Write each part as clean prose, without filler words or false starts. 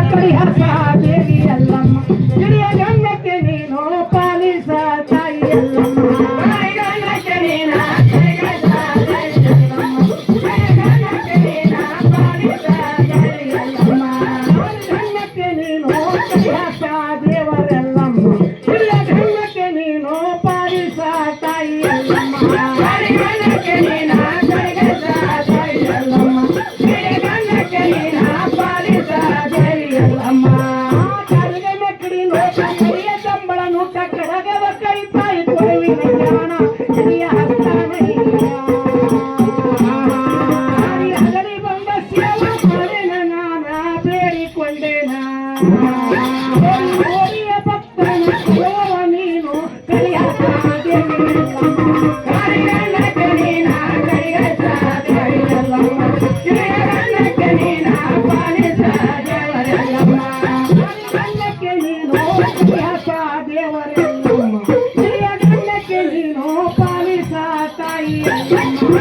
ಕರಿಹಸ ದೇವಿ ಎಲ್ಲಮ್ಮ ಹಿರಿಯ ಗಂಡಕ್ಕೆ ನೀನು ಪಾಲಿಸ ತಾಯಿ ಎಲ್ಲಮ್ಮ ಗಂಡಕ್ಕೆ ನೀನ ಕರಿಹಸ ತಾಯಿ ಎಲ್ಲಮ್ಮ ಗಂಡಕ್ಕೆ ನೀನ ಪಾಲಿಸ ತಾಯಿ ಎಲ್ಲಮ್ಮ ಗಂಡಕ್ಕೆ ನೀನು ಕರಿಹಸ ದೇವರೆಲ್ಲಮ್ಮ ಹಿರಿಯ ಗಂಡಕ್ಕೆ ನೀನು ಪಾಲಿಸ ತಾಯಿ ಎಲ್ಲಮ್ಮ ಗಂಡಕ್ಕೆ ನೀನ ಕರಿಹಸ ತಾಯಿ ಎಲ್ಲಮ್ಮ ಹಿರಿಯ ಗಂಡಕ್ಕೆ ನೀನ ಪಾಲಿಸ ದೇವಿ ಎಲ್ಲಮ್ಮ ಕರಗ ಮಕ್ಕಳಿ ನೋಟ ಕರಿಯ ಕಂಬಳ ನೋಟ ಕರಗವ ಕೈ ತಾಯಿ ಕೊಡುವಿನ ಜ್ಞಾನ ಹಿರಿಯ ಹಸ್ತನಯ್ಯ ಹಗಲಿ ಬಂದ ಸೇವಾ ಮಾಡಿನ ನಾನ ಬೇಡಿಕೊಂಡೇನ ಓರಿಯ ಭಕ್ತನ ಸೇವ ನೀನು ಕರಿಹಸ ದೇವಿ ಗಂಡಕ್ಕೆ ನೀನ ಕರಿಹಸ ದೇವಿ ಎಲ್ಲಮ್ಮ ಹಿರಿಯ ಗಂಡಕ್ಕೆ ನೀನ ಪಾಲಿಸ ದೇವರೆಲ್ಲಮ್ಮ ಗಂಡಕ್ಕೆ ನೀನು ಕರಿಹಸ ದೇವರೆಲ್ಲಮ್ಮ ಹಿರಿಯ ಗಂಡಕ್ಕೆ ನೀನು ಪಾಲಿಸ ತಾಯಿ ಎಲ್ಲಮ್ಮ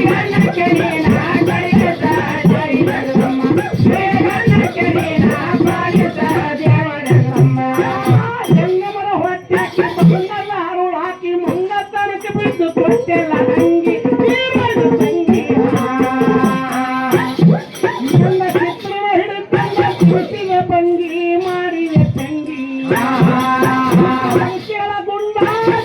ಗಂಡಕ್ಕೆ ನೀನ ಕರಿಹಸ ತಾಯಿ ಎಲ್ಲಮ್ಮ ಹಿರಿಯ ಗಂಡಕ್ಕೆ ನೀನ ಪಾಲಿಸ ದೇವರೆಲ್ಲಮ್ಮ ಜಂಗಮರ ಹೊಟ್ಟೆ ಬಂದಲ್ಲ ಹರುಳು ಹಾಕಿ ಮುಂದ ತನಕ ಬಿದ್ದು ಕೊಟ್ಟೆಲ್ಲ ಅಂಗಿ ನೀರನ್ನು ತಂಗಿ ನನ್ನ ಚಿತ್ರನ ಹಿಡಿತಂದ ಕೃಷಿಗೆ ಭಂಗಿ ಮಾಡಿದೆ ತಂಗಿ ಕೆಳಗುಂಡ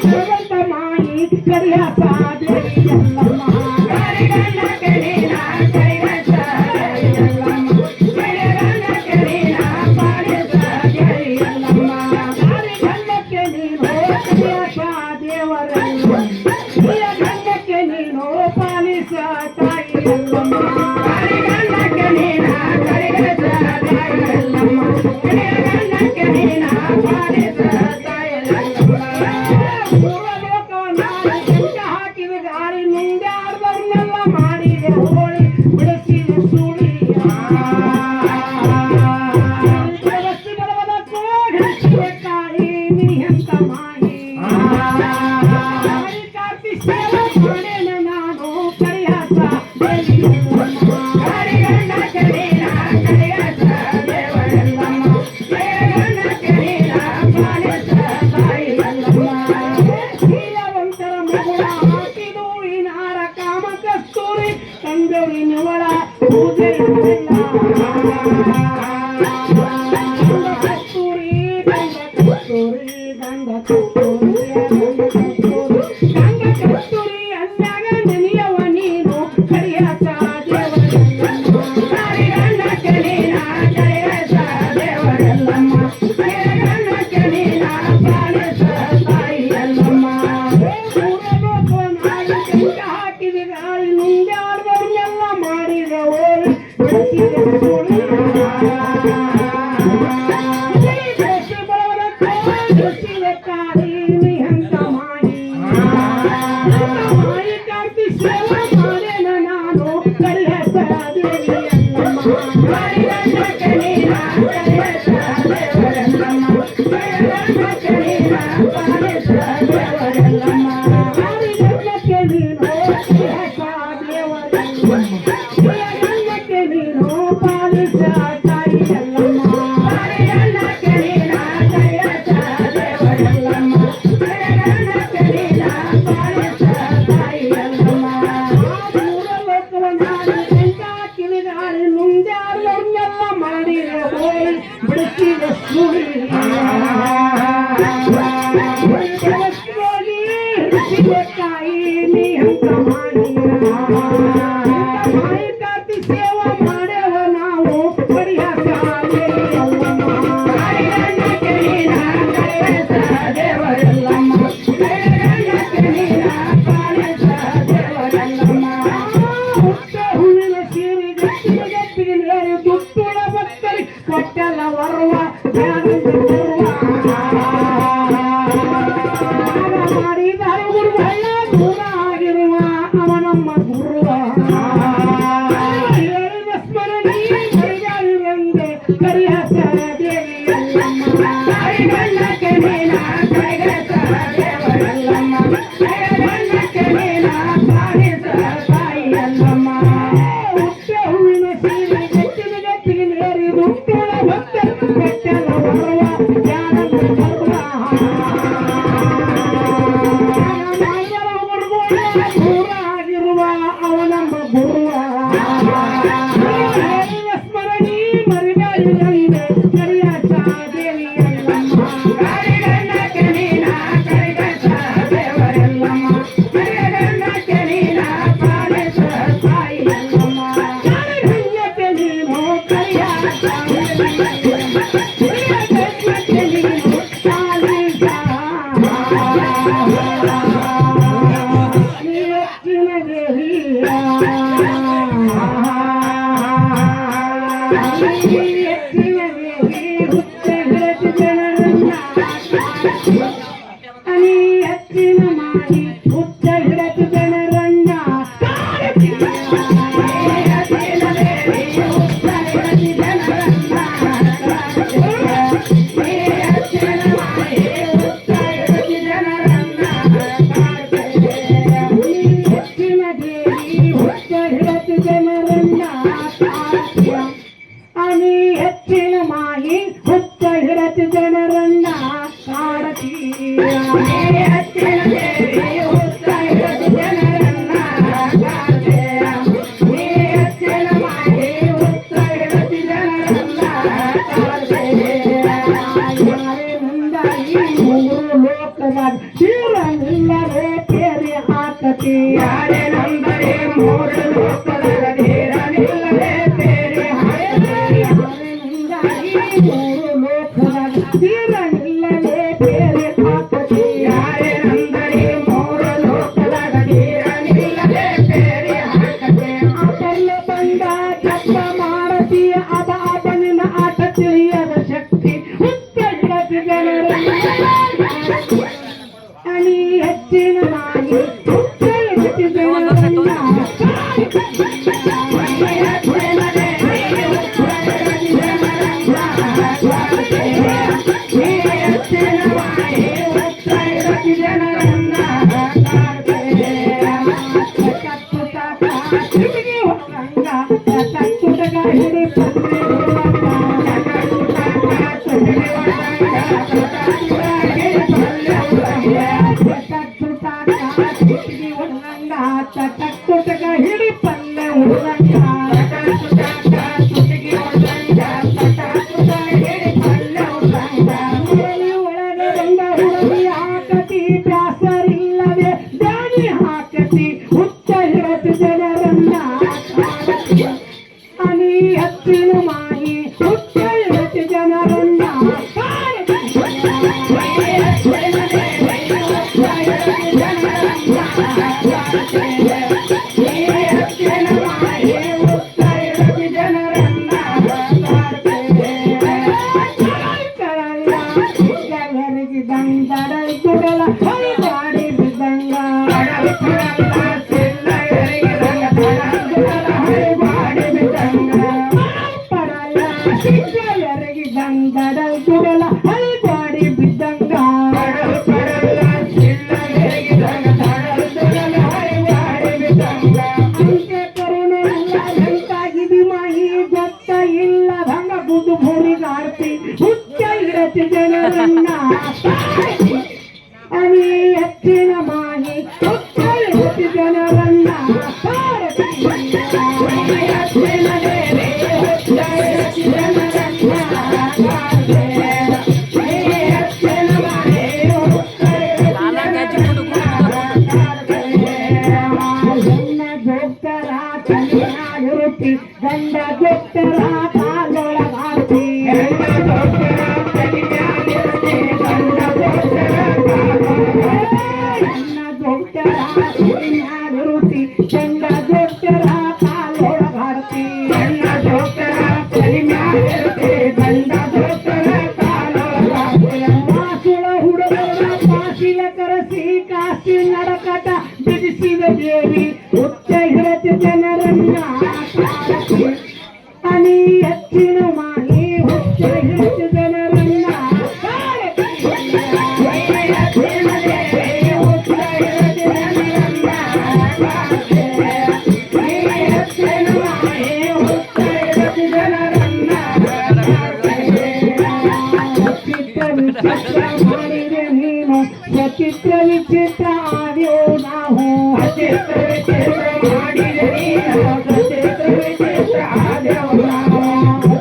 ಜಗತ್ತ ಮಾಯಿ ಕರಿಹಸ ದೇವಿ ಎಲ್ಲಮ್ಮ ಗಂಡಕ್ಕೆ ನೀನ ಕರಿಹಸ ದೇವಿ ಎಲ್ಲಮ್ಮ ಹಿರಿಯ ಗಂಡಕ್ಕೆ ನೀನ ಪಾಲಿಸ ದೇವಿ ಎಲ್ಲಮ್ಮ ಗಂಡಕ್ಕೆ ನೀನು ಕರಿಹಸ ದೇವರೆಲ್ಲಮ್ಮ ಹಿರಿಯ ಗಂಡಕ್ಕೆ ನೀನು ಪಾಲಿಸ ತಾಯಿ ಎಲ್ಲಮ್ಮ ಗಂಡಕ್ಕೆ ನೀನ ಕರಿಹಸ ತಾಯಿ ಎಲ್ಲಮ್ಮ ಹಿರಿಯ ಗಂಡಕ್ಕೆ ನೀನ ಪಾಲಿಸ ತಾಯಿ ಎಲ್ಲಮ್ಮ ಮೂಲ ಲೋಕವನ್ನ ಸಂಚ ಹಾಕಿದ ಗಾಳಿ ಮುಂದೆ ಆಡ್ದವ್ರನ್ನೆಲ್ಲ ಮಾಡಿದೆ ಹೋಳಿ ಬಿಡಿಸಿದೆ ಸುಳಿ ಬಸ್ಸಿ ಬಡವದ ಕೋಡಿಸಿದೆ ಕಾಯಿ ನೀ ಅಂತ ಮಾಯಿ ಕಾರ್ತಿ ಸೇವೆ ಮಾಡೇನ ನಾನು ಕರಿಹಸ ದೇವಿ ಎಲ್ಲಮ್ಮ ಗಂಡಕ್ಕೆ ನೀನ ಕರಿಹಸ ದೇವರೆಲ್ಲಮ್ಮ ಹಿರಿಯ ಗಂಡಕ್ಕೆ ನೀನ ಪಾಲಿಸ ತಾಯಿ ಎಲ್ಲಮ್ಮ ಶೀಲವಂತರ ಮಗುಳ ಹಾಕಿದು ಈ ನಾರ ಕಾಮ ಕಸ್ತೂರಿ ತಂದೆವಿ ನಿವಳ ಪೂಜೆ ಕಸ್ತೂರಿ ಗಂಧ ಕಸ್ತೂರಿ ಗಂಧ ಕಸ್ತೂರಿ ಗಂಧ ಕಸ್ತೂರಿ ಅಂದಾಗ ನೆನೆಯವ ನೀನು ಕರಿಹಸ ದೇವರೆಲ್ಲಮ್ಮ ಗಂಡಕ್ಕೆ ನೀನ ಕರಿಹಸ ದೇವರೆಲ್ಲಮ್ಮ ಹಿರಿಯ ಗಂಡಕ್ಕೆ ನೀನ ಪಾಲಿಸ ತಾಯಿ ಎಲ್ಲಮ್ಮ ಲೋಕವನ್ನಾಗಿ ಸಂಚ ಹಾಕಿದ ಗಾಳಿ ಮುಂದೆ ಆಡ್ದವ್ರನ್ನೆಲ್ಲ ಮಾಡಿದ ಓರಿ ಬೆಳೆಸಿದೆ ಸುಳಿ ಬೆಳೆಸಿ ಬಡವರ ಬೆಳೆಸಿದೆ ಕಾಳಿ ನೀ ಅಂತ ಮಾಯಿ ಮಾಯಿ ಕಾರ್ತಿ ಸೇವೆ ಮಾಡೇನ ನಾನು ಕರಿಹಸ ದೇವಿ ಎಲ್ಲಮ್ಮ ಗಂಡಕ್ಕೆ ನೀನ ಕರಿಹಸ ದೇವರೆಲ್ಲಮ್ಮ ಹಿರಿಯ ಗಂಡಕ್ಕೆ ನೀನ ಪಾಲಿಸ ದೇವರೆಲ್ಲಮ್ಮ ಗಂಡಕ್ಕೆ ನೀನು ಕರಿಹಸ ದೇವರೆಲ್ಲಮ್ಮ ಹಿರಿಯ ಗಂಡಕ್ಕೆ ನೀನು ಪಾಲಿಸ ತಾಯಿ ಎಲ್ಲಮ್ಮ ಗಂಡಕ್ಕೆ ನೀನ ಕರಿಹಸ ದೇವರೆಲ್ಲಮ್ಮ ಹಿರಿಯ ಗಂಡಕ್ಕೆ ನೀನ ಪಾಲಿಸ ತಾಯಿ ಎಲ್ಲಮ್ಮ ಮೂಲ ಲೋಕವನ್ನಾಗಿ ಸಂಚ ಹಾಕಿದ ಗಾಳಿ ಮುಂದೆ ಆಡ್ದವ್ರನ್ನೆಲ್ಲ ಮಾಡಿದೆ ಹೋಳಿ ಬಿಡಿಸಿದೆ ಸುಳಿ ಹೋಗಿ ಹಿಡಿಸಿದೆ ಕಾಯಿ ನೀ ಅಂತ ಮಾಯಿ ಮಾಯಿ ಕಾರ್ತಿ ಸೇವಾ ಮಾಡೇವ ನಾವು ಕರಿಹಸ ದೇವಿ ಎಲ್ಲಮ್ಮ ಗಂಡಕ್ಕೆ ನೀನ ಕರಿಹಸ ದೇವರೆಲ್ಲಮ್ಮ ಹಿರಿಯ ಗಂಡಕ್ಕೆ ನೀನ ಪಾಲಿಸ ದೇವರೆಲ್ಲಮ್ಮ ಹುಟ್ಟ ಹೂವಿನ ಸೀರೆ ಗಟ್ಟಿಗೆ ಗಟ್ಟಿಗೆ ನೇರಿ ದುಟ್ಟುಳ ಭಕ್ತರಿ ಕೊಟ್ಟೆಲ್ಲ ವರ್ವ ಜ್ಞಾನದ ಪೂರ್ವ ಮಾಡಿದ ಗುರುವಲ್ಲ ದೂರ ಆಗಿರುವ ಅವನಮ್ಮ ಗುರುವ ಹೇಳಿದ ಸ್ಮರಣೆ ಮರಿಗಾಳಿರಂದೆ ಕರಿಹಸ ದೇವಿ ಎಲ್ಲಮ್ಮ ಗಂಡಕ್ಕೆ ನೀನ ಕರಿಹಸ ದೇವರೆಲ್ಲಮ್ಮ ಹಿರಿಯ ಗಂಡಕ್ಕೆ ನೀನ ಪಾಲಿಸ ತಾಯಿ ಎಲ್ಲಮ್ಮ ಹುಟ್ಟ ಹೂವಿನ ಸೀರೆ ಗಟ್ಟಿಗೆ ಗಟ್ಟಿಗೆ ನೇರಿ ದುಟ್ಟುಳ ಭಕ್ತರಿ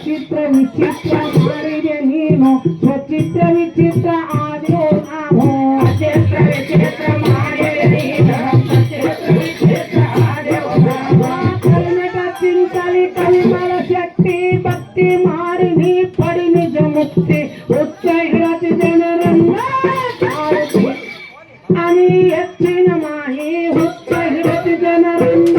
ಚಿತ್ರ ವಿಚಿತ್ರ ಮಾಡಿದೆ ನೀನು ಸ್ವಚಿತ್ರ ವಿಚಿತ್ರ ಆದ್ಯೋ ನಾವು ಅಚಿತ್ರ ವಿಚಿತ್ರ ಮಾಡಿದೆ ನೀನು ಸ್ವಚಿತ್ರ ವಿಚಿತ್ರ ಆದ್ಯೋ ನಾವು ಕರ್ನಾಟ ಚಿಂತಲಿ ಕಲಿಮಲ ಶಕ್ತಿ ಭಕ್ತಿ ಮಾಡಿ ನೀ ಪಡಿ ನಿಜ ಮುಕ್ತಿ ಉಚ್ಚ ಹಿಡತಿ ಜನರನ್ನ आणि ಹೆಚ್ಚಿನ ಮಾಹಿ ಹುಚ್ಚ ಹಿಡತಿ ಜನರನ್ನ